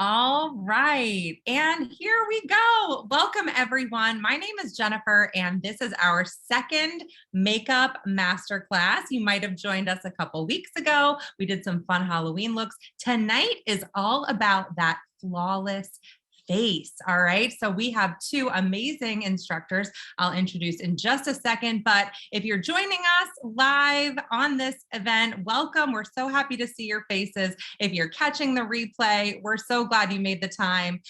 All right. And here we go. Welcome, everyone. My name is Jennifer, and this is our second makeup masterclass. You might have joined us a couple weeks ago. We did some fun Halloween looks. Tonight is all about that flawless face. All right. So we have two amazing instructors I'll introduce in just a second. But if you're joining us live on this event, welcome. We're so happy to see your faces. If you're catching the replay, we're so glad you made the time.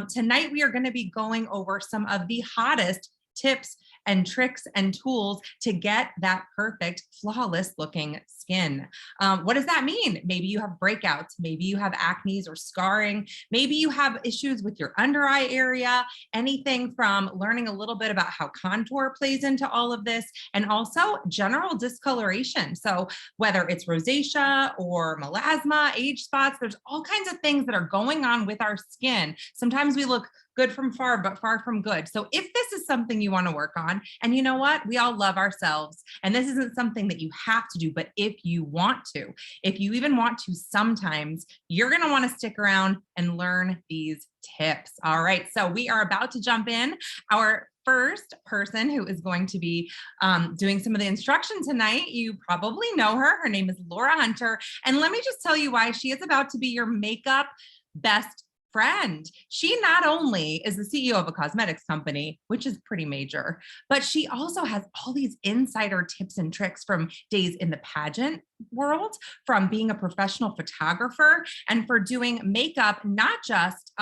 Tonight, we are going to be going over some of the hottest tips and tricks and tools to get that perfect, flawless looking skin. What does that mean? Maybe you have breakouts, maybe you have acne or scarring, maybe you have issues with your under eye area, anything from learning a little bit about how contour plays into all of this, and also general discoloration. So whether it's rosacea or melasma, age spots, there's all kinds of things that are going on with our skin. Sometimes we look good from far, but far from good. So if this is something you want to work on, and you know what, we all love ourselves, and this isn't something that you have to do, but if you want to, if you even want to, sometimes you're going to want to stick around and learn these tips. All right. So we are about to jump in. Our first person who is going to be doing some of the instruction tonight, you probably know her. Her name is Laura Hunter. And let me just tell you why she is about to be your makeup best friend. She not only is the CEO of a cosmetics company, which is pretty major, but she also has all these insider tips and tricks from days in the pageant world, from being a professional photographer, and for doing makeup, not just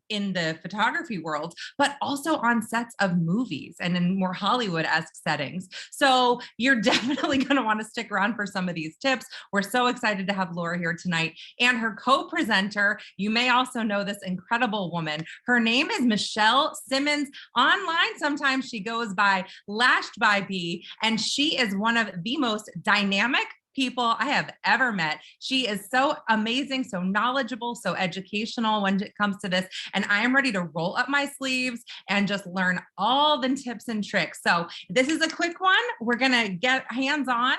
in the photography world, but also on sets of movies and in more Hollywood-esque settings. So you're definitely going to want to stick around for some of these tips. We're so excited to have Laura here tonight, and her co-presenter. You may also know this incredible woman. Her name is Fields-Simmons. Online, sometimes she goes by Lashed by B, and she is one of the most dynamic people I have ever met. She is so amazing, so knowledgeable, so educational when it comes to this. And I am ready to roll up my sleeves and just learn all the tips and tricks. So this is a quick one. We're going to get hands-on.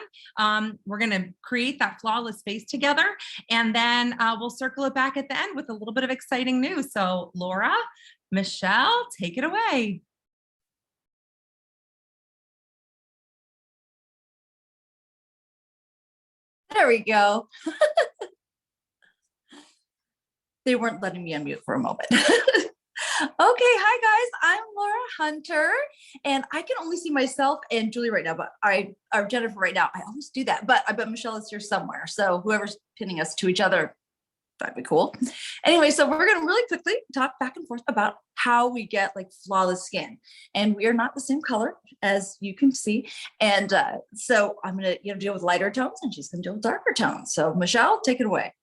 We're going to create that flawless face together. And then we'll circle it back at the end with a little bit of exciting news. So Laura, Michelle, take it away. There we go. They weren't letting me unmute for a moment. Okay, hi guys, I'm Laura Hunter, and I can only see myself and Julie right now, but or Jennifer right now. I always do that, but I bet Michelle is here somewhere. So whoever's pinning us to each other, that'd be cool. Anyway, so we're gonna really quickly talk back and forth about how we get like flawless skin, and we are not the same color as you can see. And so I'm gonna deal with lighter tones, and she's gonna deal with darker tones. So Michelle, take it away.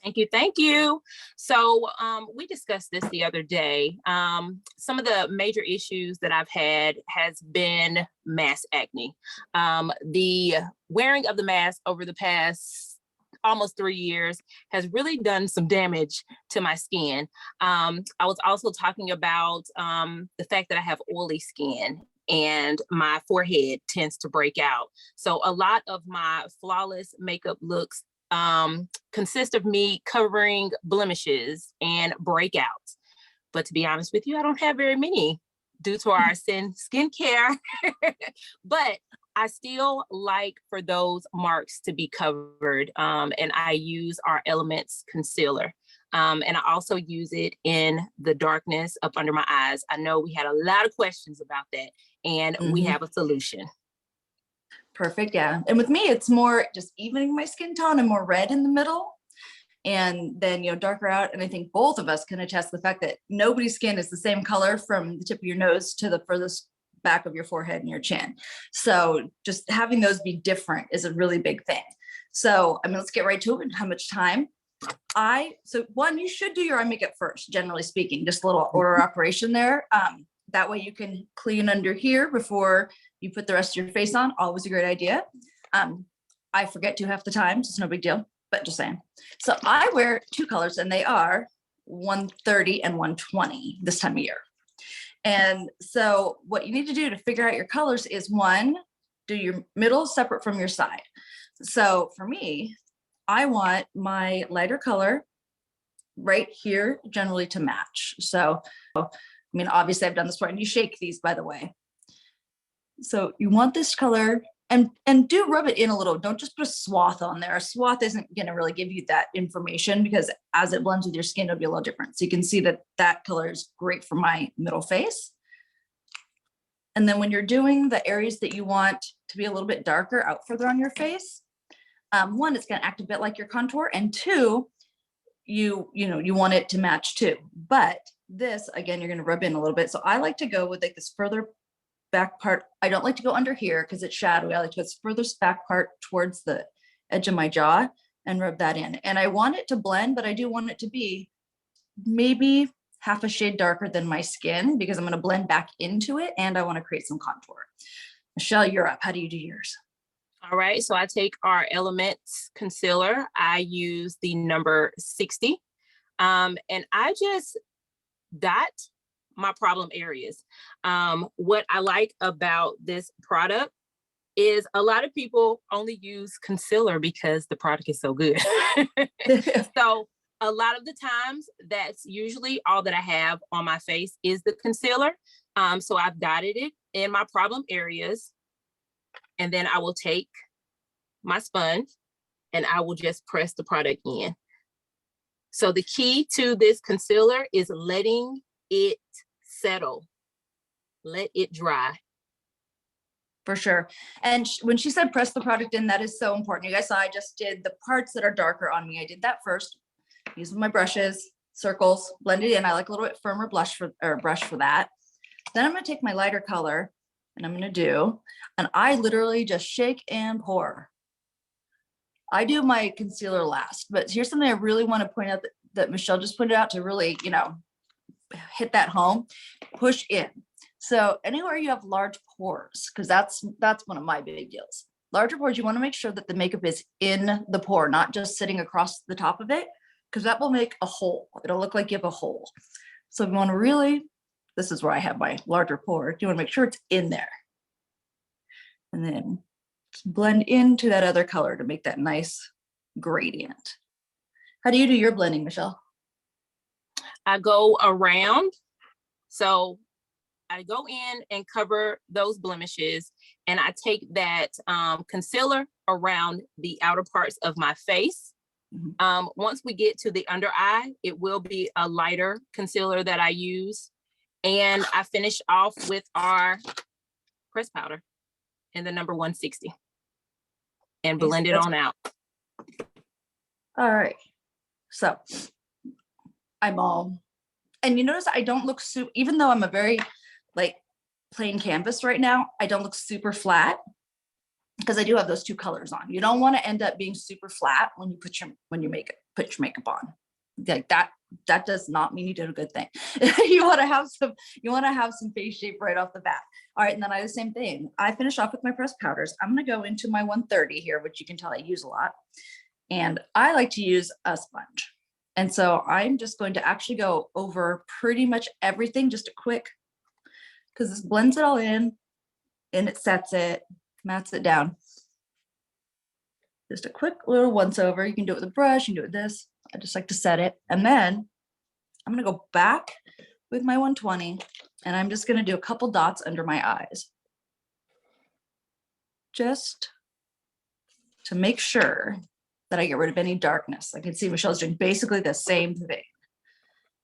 Thank you. Thank you. So we discussed this the other day. Some of the major issues that I've had has been mask acne. The wearing of the mask over the past almost 3 years has really done some damage to my skin. I was also talking about the fact that I have oily skin and my forehead tends to break out. So a lot of my flawless makeup looks consist of me covering blemishes and breakouts. But to be honest with you, I don't have very many due to our skincare. But I still like for those marks to be covered. And I use our Elements concealer. And I also use it in the darkness up under my eyes. I know we had a lot of questions about that, and we have a solution. Perfect. Yeah. And with me, it's more just evening my skin tone and more red in the middle. And then, darker out. And I think both of us can attest to the fact that nobody's skin is the same color from the tip of your nose to the furthest back of your forehead and your chin. So just having those be different is a really big thing. So, let's get right to it and how much time. So one, you should do your eye makeup first, generally speaking, just a little order operation there. That way you can clean under here before you put the rest of your face on. Always a great idea. I forget to half the time, so it's no big deal, but just saying. So I wear two colors, and they are 130 and 120 this time of year. And so what you need to do to figure out your colors is, one, do your middle separate from your side. So for me, I want my lighter color right here generally to match. So, I mean, obviously I've done this before, and you shake these, by the way. So you want this color, and do rub it in a little. Don't just put a swath on there. A swath isn't going to really give you that information, because as it blends with your skin, it'll be a little different. So you can see that that color is great for my middle face. And then when you're doing the areas that you want to be a little bit darker out further on your face, one, it's going to act a bit like your contour, and two, you want it to match too. But this, again, you're going to rub in a little bit. So I like to go with like this further back part. I don't like to go under here because it's shadowy. I like to go this furthest back part towards the edge of my jaw and rub that in. And I want it to blend, but I do want it to be maybe half a shade darker than my skin, because I'm going to blend back into it and I want to create some contour. Michelle, you're up. How do you do yours? All right, so I take our Elements concealer. I use the number 60, and I just dot my problem areas. What I like about this product is a lot of people only use concealer because the product is so good. So a lot of the times, that's usually all that I have on my face is the concealer. So I've dotted it in my problem areas, and then I will take my sponge and I will just press the product in. So the key to this concealer is letting it settle, let it dry. For sure. And when she said press the product in, that is so important. You guys saw I just did the parts that are darker on me. I did that first, using my brushes, circles, blend it in. I like a little bit firmer brush for that. Then I'm going to take my lighter color and I'm going to and I literally just shake and pour. I do my concealer last, but here's something I really want to point out that Michelle just pointed out to really, hit that home, push in. So anywhere you have large pores, because that's one of my big deals. Larger pores, you want to make sure that the makeup is in the pore, not just sitting across the top of it, because that will make a hole. It'll look like you have a hole. So you want to really, this is where I have my larger pore. You want to make sure it's in there. And then just blend into that other color to make that nice gradient. How do you do your blending, Michelle? I go around. So I go in and cover those blemishes, and I take that concealer around the outer parts of my face. Mm-hmm. Once we get to the under eye, it will be a lighter concealer that I use. And I finish off with our press powder in the number 160 and blend it on out. All right. So I'm all, and you notice I don't look super, even though I'm a very like plain canvas right now, I don't look super flat because I do have those two colors on. You don't want to end up being super flat when you put your makeup on. Like that does not mean you did a good thing. you want to have some face shape right off the bat. All right, and then I do the same thing. I finish off with my pressed powders. I'm going to go into my 130 here, which you can tell I use a lot. And I like to use a sponge. And so I'm just going to actually go over pretty much everything, just a quick, because this blends it all in and it sets it, mats it down. Just a quick little once over. You can do it with a brush, you can do it with this. I just like to set it. And then I'm going to go back with my 120 and I'm just going to do a couple dots under my eyes. Just to make sure that I get rid of any darkness. I can see Michelle's doing basically the same thing.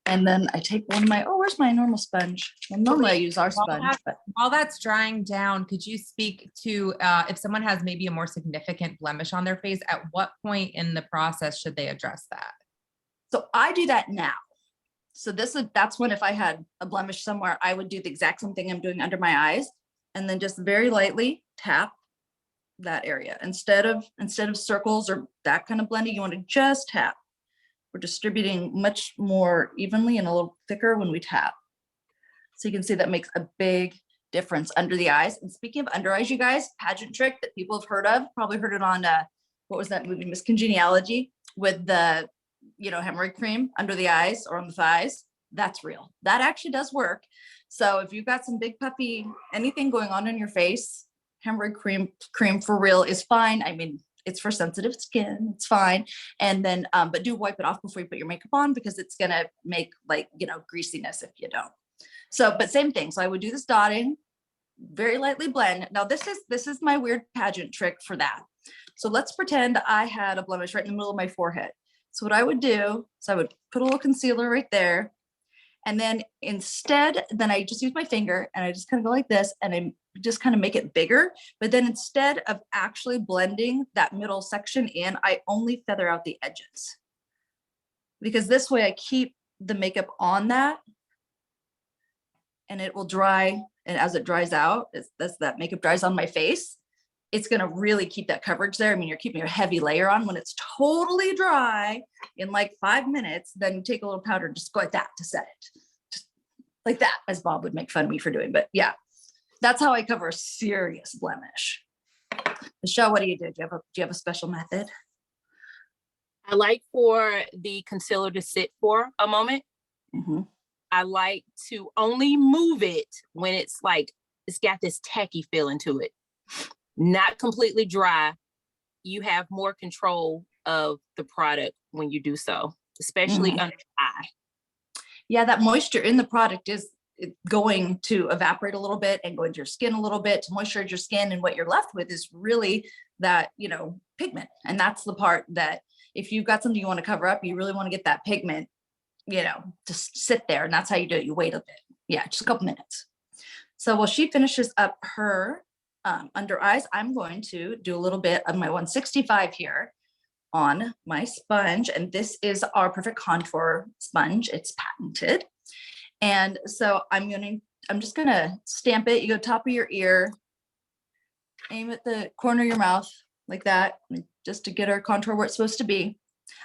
And then I take one of my, where's my normal sponge? Well, normally I use our sponge. While that's drying down, could you speak to if someone has maybe a more significant blemish on their face, at what point in the process should they address that? So I do that now. So that's when if I had a blemish somewhere, I would do the exact same thing I'm doing under my eyes, and then just very lightly tap that area. Instead of circles or that kind of blending, you want to just tap. We're distributing much more evenly and a little thicker when we tap. So you can see that makes a big difference under the eyes. And speaking of under eyes, you guys, pageant trick that people have heard of, probably heard it on, what was that movie, Miss Congeniality, with the, hemorrhoid cream under the eyes or on the thighs. That's real. That actually does work. So if you've got some big puppy, anything going on in your face, hemorrhoid cream for real is fine. I mean, It's for sensitive skin. It's fine. And then, but do wipe it off before you put your makeup on, because it's going to make like, greasiness if you don't. So, but same thing. So I would do this dotting, very lightly blend. Now this is my weird pageant trick for that. So let's pretend I had a blemish right in the middle of my forehead. So what I would do is I would put a little concealer right there. And then then I just use my finger and I just kind of go like this, and I just kind of make it bigger. But then instead of actually blending that middle section in, I only feather out the edges, because this way I keep the makeup on that and it will dry. And as it dries out, as that makeup dries on my face, it's going to really keep that coverage there. I mean, you're keeping a heavy layer on. When it's totally dry in like 5 minutes, then you take a little powder and just go like that to set it. Just like that, as Bob would make fun of me for doing. But yeah, that's how I cover a serious blemish. Michelle, what do you do? Do you have a special method? I like for the concealer to sit for a moment. Mm-hmm. I like to only move it when it's like, it's got this tacky feeling to it. Not completely dry. You have more control of the product when you do so, especially under the eye. Yeah, that moisture in the product is going to evaporate a little bit and go into your skin a little bit to moisturize your skin. And what you're left with is really that, pigment. And that's the part that if you've got something you want to cover up, you really want to get that pigment, just sit there. And that's how you do it. You wait a bit. Yeah, just a couple minutes. So while she finishes up her under eyes, I'm going to do a little bit of my 165 here on my sponge. And this is our Perfect Contour sponge. It's patented. And so I'm just going to stamp it. You go top of your ear, aim at the corner of your mouth like that, just to get our contour where it's supposed to be.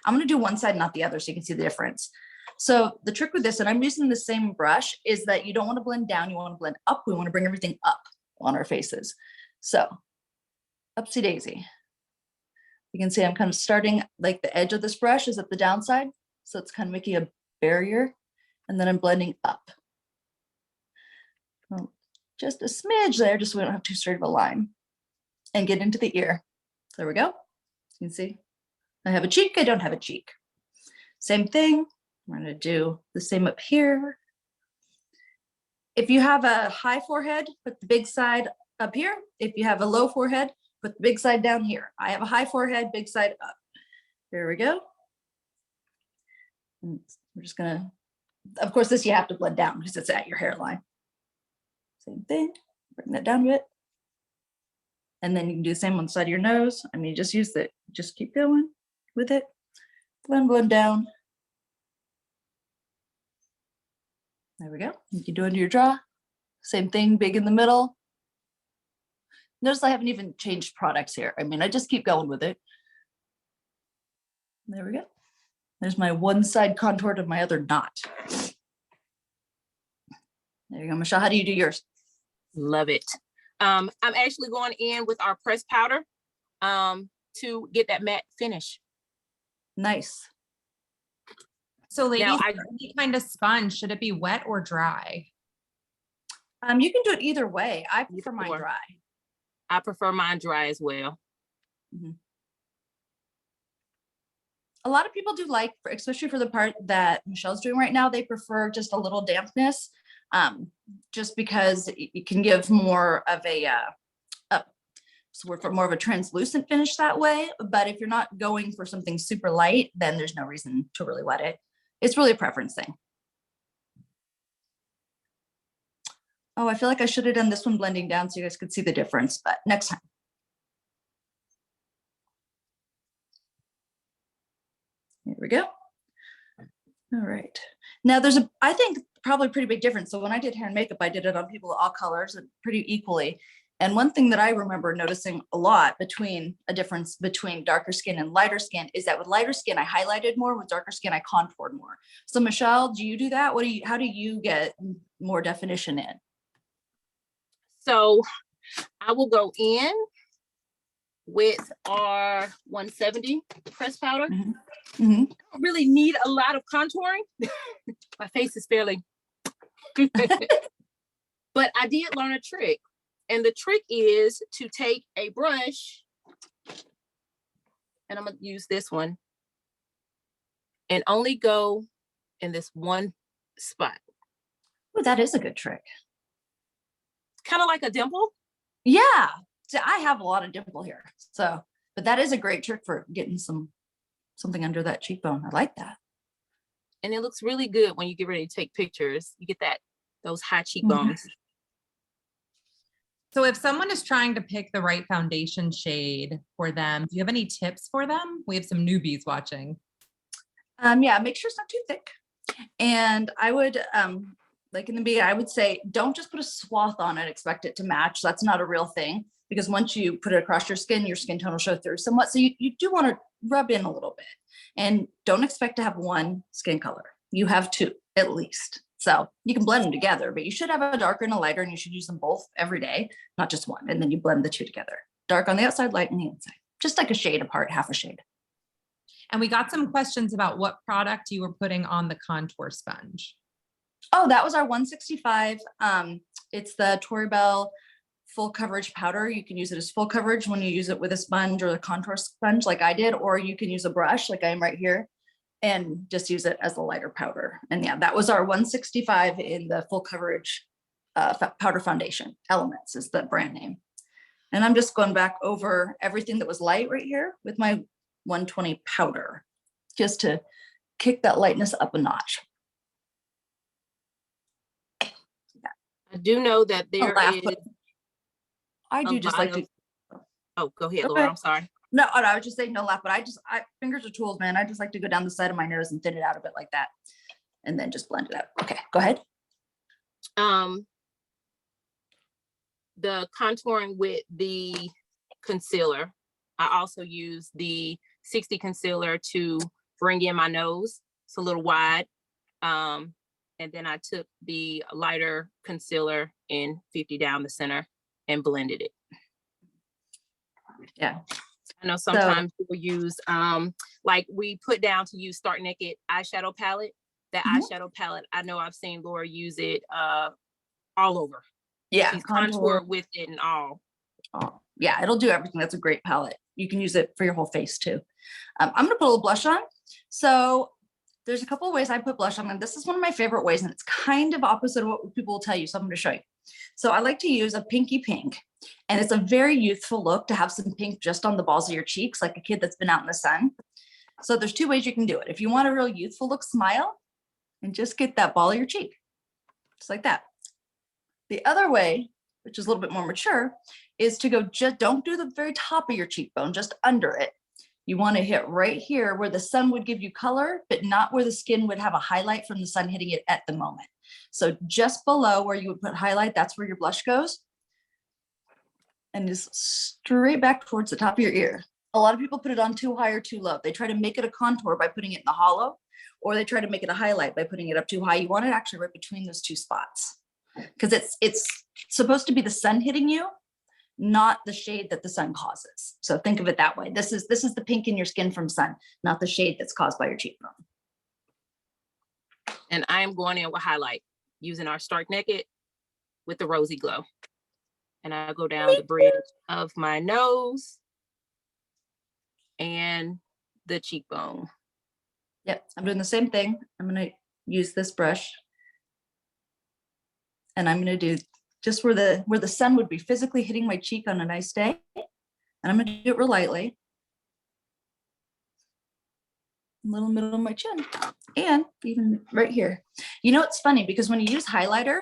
I'm going to do one side, not the other, so you can see the difference. So the trick with this, and I'm using the same brush, is that you don't want to blend down. You want to blend up. We want to bring everything up on our faces. So upsy daisy. You can see I'm kind of starting like the edge of this brush is at the downside. So it's kind of making a barrier, and then I'm blending up. Just a smidge there, just so we don't have too straight of a line, and get into the ear. There we go. You can see I have a cheek. I don't have a cheek. Same thing. We're going to do the same up here. If you have a high forehead, put the big side up here. If you have a low forehead, put the big side down here. I have a high forehead, big side up. There we go. And we're just gonna, of course, this you have to blend down because it's at your hairline. Same thing, bring that down a bit. And then you can do the same on the side of your nose. I mean, just keep going with it. Blend down. There we go. You can do under your jaw. Same thing, big in the middle. Notice I haven't even changed products here. I mean, I just keep going with it. There we go. There's my one side contour to my other not. There you go, Michelle. How do you do yours? Love it. I'm actually going in with our pressed powder to get that matte finish. Nice. So ladies, Now, any kind of sponge, should it be wet or dry? You can do it either way. I prefer mine dry. I prefer mine dry as well. Mm-hmm. A lot of people do like, especially for the part that Michelle's doing right now, they prefer just a little dampness, just because you can give more of more of a translucent finish that way. But if you're not going for something super light, then there's no reason to really wet it. It's really a preference thing. Oh, I feel like I should have done this one blending down so you guys could see the difference, but next time. Here we go. All right. Now there's I think probably a pretty big difference. So when I did hair and makeup, I did it on people of all colors and pretty equally. And one thing that I remember noticing a lot a difference between darker skin and lighter skin is that with lighter skin, I highlighted more. With darker skin, I contoured more. So Michelle, do you do that? How do you get more definition in? So I will go in with our 170 pressed powder. Mm-hmm. Mm-hmm. I don't really need a lot of contouring. My face is fairly, but I did learn a trick. And the trick is to take a brush And I'm gonna use this one and only go in this one spot. Oh, that is a good trick. Kind of like a dimple. Yeah. So I have a lot of dimple here. So, but that is a great trick for getting something under that cheekbone. I like that. And it looks really good when you get ready to take pictures. You get those high cheekbones. So if someone is trying to pick the right foundation shade for them, do you have any tips for them? We have some newbies watching. Yeah, make sure it's not too thick. And I would, like in the beginning, I would say, don't just put a swath on it, expect it to match. That's not a real thing, because once you put it across your skin tone will show through somewhat. So you do want to rub in a little bit, and don't expect to have one skin color. You have two at least. So you can blend them together, but you should have a darker and a lighter, and you should use them both every day, not just one. And then you blend the two together. Dark on the outside, light on the inside, just like a shade apart, half a shade. And we got some questions about what product you were putting on the contour sponge. Oh, that was our 165. It's the Tory Bell full coverage powder. You can use it as full coverage when you use it with a sponge or a contour sponge like I did, or you can use a brush like I am right here and just use it as a lighter powder. And yeah, that was our 165 in the full coverage powder foundation. Elements is the brand name. And I'm just going back over everything that was light right here with my 120 powder, just to kick that lightness up a notch. I do know that there is. I do just like to. Oh, go ahead, Laura. I'm sorry. No, I was just saying no laugh, but fingers are tools, man. I just like to go down the side of my nose and thin it out a bit like that, and then just blend it out. Okay, go ahead. The contouring with the concealer, I also use the 60 concealer to bring in my nose. It's a little wide. And then I took the lighter concealer in 50 down the center and blended it. Yeah. I know sometimes people use, like we put down to use Stark Naked eyeshadow palette. That eyeshadow palette, I know I've seen Laura use it all over. Yeah. She's contour with it and all. Oh, yeah, it'll do everything. That's a great palette. You can use it for your whole face too. I'm going to put a little blush on. So there's a couple of ways I put blush on, and this is one of my favorite ways, and it's kind of opposite of what people will tell you. So I'm going to show you. So I like to use a pinky pink, and it's a very youthful look to have some pink just on the balls of your cheeks, like a kid that's been out in the sun. So there's two ways you can do it. If you want a real youthful look, smile and just get that ball of your cheek, just like that. The other way, which is a little bit more mature, is to go just don't do the very top of your cheekbone, just under it. You want to hit right here where the sun would give you color, but not where the skin would have a highlight from the sun hitting it at the moment. So just below where you would put highlight, that's where your blush goes. And just straight back towards the top of your ear. A lot of people put it on too high or too low. They try to make it a contour by putting it in the hollow, or they try to make it a highlight by putting it up too high. You want it actually right between those two spots, because it's supposed to be the sun hitting you, not the shade that the sun causes. So think of it that way. This is the pink in your skin from sun, not the shade that's caused by your cheekbone. And I am going in with highlight using our Stark Naked with the Rosy Glow. And I go down the bridge of my nose and the cheekbone. Yep, I'm doing the same thing. I'm going to use this brush, and I'm going to do just where the sun would be physically hitting my cheek on a nice day. And I'm going to do it real lightly. Little middle of my chin, and even right here. You know, it's funny because when you use highlighter,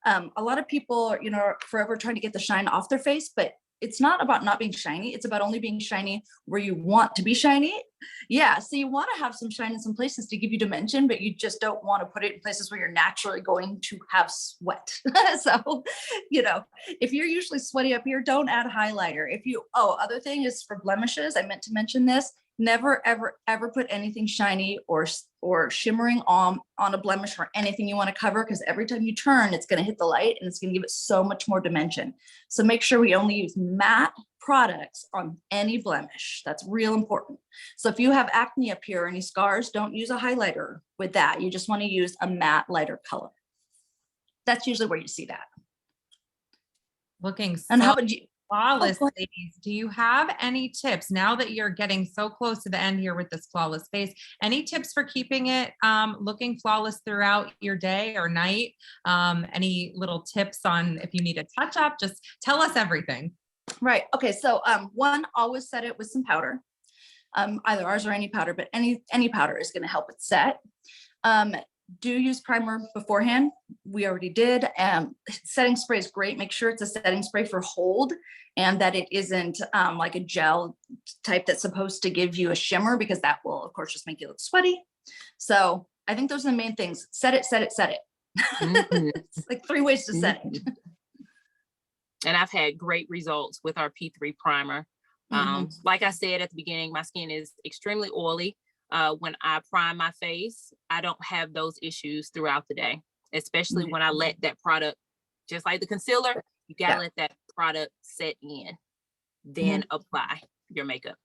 a lot of people, are forever trying to get the shine off their face, but it's not about not being shiny. It's about only being shiny where you want to be shiny. Yeah, so you want to have some shine in some places to give you dimension, but you just don't want to put it in places where you're naturally going to have sweat. So, if you're usually sweaty up here, don't add highlighter. Other thing is for blemishes, I meant to mention this. Never, ever, ever put anything shiny or shimmering on a blemish or anything you want to cover, because every time you turn, it's going to hit the light and it's going to give it so much more dimension. So make sure we only use matte products on any blemish. That's real important. So if you have acne up here or any scars, don't use a highlighter with that. You just want to use a matte lighter color. That's usually where you see that. Looking so and how about you? Flawless Oh, ladies, do you have any tips now that you're getting so close to the end here with this flawless face? Any tips for keeping it looking flawless throughout your day or night? Any little tips on if you need a touch up? Just tell us everything. right. Okay. So one, always set it with some powder. Either ours or any powder, but any powder is going to help it set. Do use primer beforehand. We already did. Setting spray is great. Make sure it's a setting spray for hold and that it isn't like a gel type that's supposed to give you a shimmer, because that will, of course, just make you look sweaty. So I think those are the main things. Set it, set it, set it. Mhm. It's like 3 ways to set it. And I've had great results with our P3 primer. Like I said at the beginning, my skin is extremely oily. When I prime my face, I don't have those issues throughout the day, especially when I let that product, just like the concealer, you gotta let that product set in, then apply your makeup.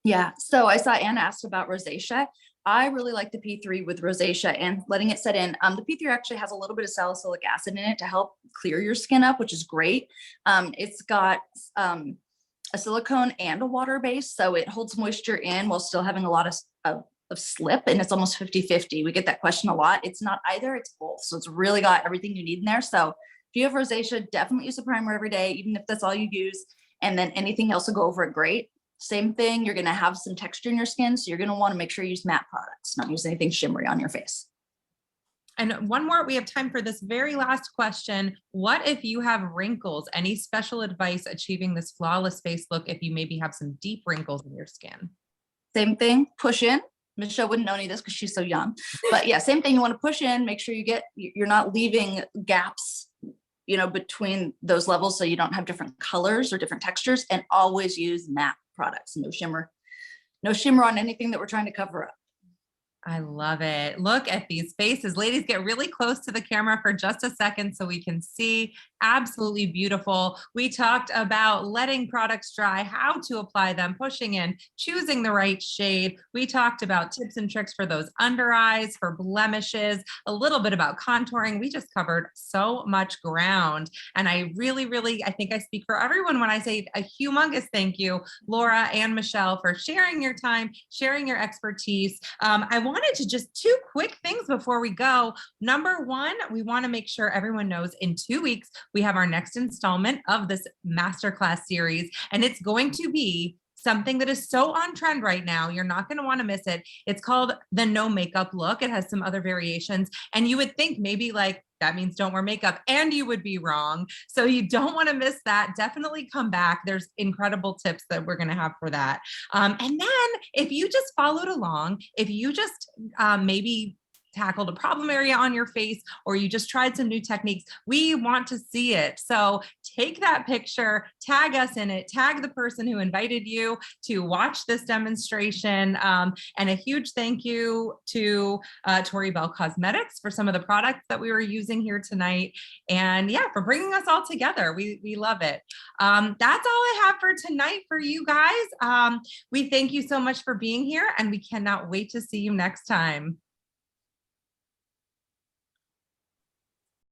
Yeah. So I saw Anna asked about rosacea. I really like the P3 with rosacea and letting it set in. The P3 actually has a little bit of salicylic acid in it to help clear your skin up, which is great. It's got a silicone and a water base, so it holds moisture in while still having a lot of slip, and it's almost 50-50. We get that question a lot. It's not either, it's both. So it's really got everything you need in there. So if you have rosacea, definitely use a primer every day, even if that's all you use. And then anything else will go over it great. Same thing, you're going to have some texture in your skin, so you're going to want to make sure you use matte products, not use anything shimmery on your face. And one more, we have time for this very last question. What if you have wrinkles? Any special advice achieving this flawless face look if you maybe have some deep wrinkles in your skin? Same thing, push in. Michelle wouldn't know any of this because she's so young, but yeah, same thing. You want to push in, make sure you're not leaving gaps, between those levels, so you don't have different colors or different textures, and always use matte products. No shimmer on anything that we're trying to cover up. I love it. Look at these faces. Ladies, get really close to the camera for just a second so we can see. Absolutely beautiful. We talked about letting products dry, how to apply them, pushing in, choosing the right shade. We talked about tips and tricks for those under eyes, for blemishes, a little bit about contouring. We just covered so much ground. And I really, I think I speak for everyone when I say a humongous thank you, Laura and Michelle, for sharing your time, sharing your expertise. I wanted to just 2 quick things before we go. Number one, we want to make sure everyone knows in 2 weeks, we have our next installment of this Masterclass series, and it's going to be something that is so on trend right now. You're not going to want to miss it. It's called the no makeup look. It has some other variations, and you would think maybe like that means don't wear makeup, and you would be wrong. So you don't want to miss that. Definitely come back. There's incredible tips that we're going to have for that. And then if you just followed along, if you just maybe tackled a problem area on your face, or you just tried some new techniques, we want to see it. So take that picture, tag us in it, tag the person who invited you to watch this demonstration. And a huge thank you to Tori Bell Cosmetics for some of the products that we were using here tonight. And yeah, for bringing us all together. We love it. That's all I have for tonight for you guys. We thank you so much for being here, and we cannot wait to see you next time.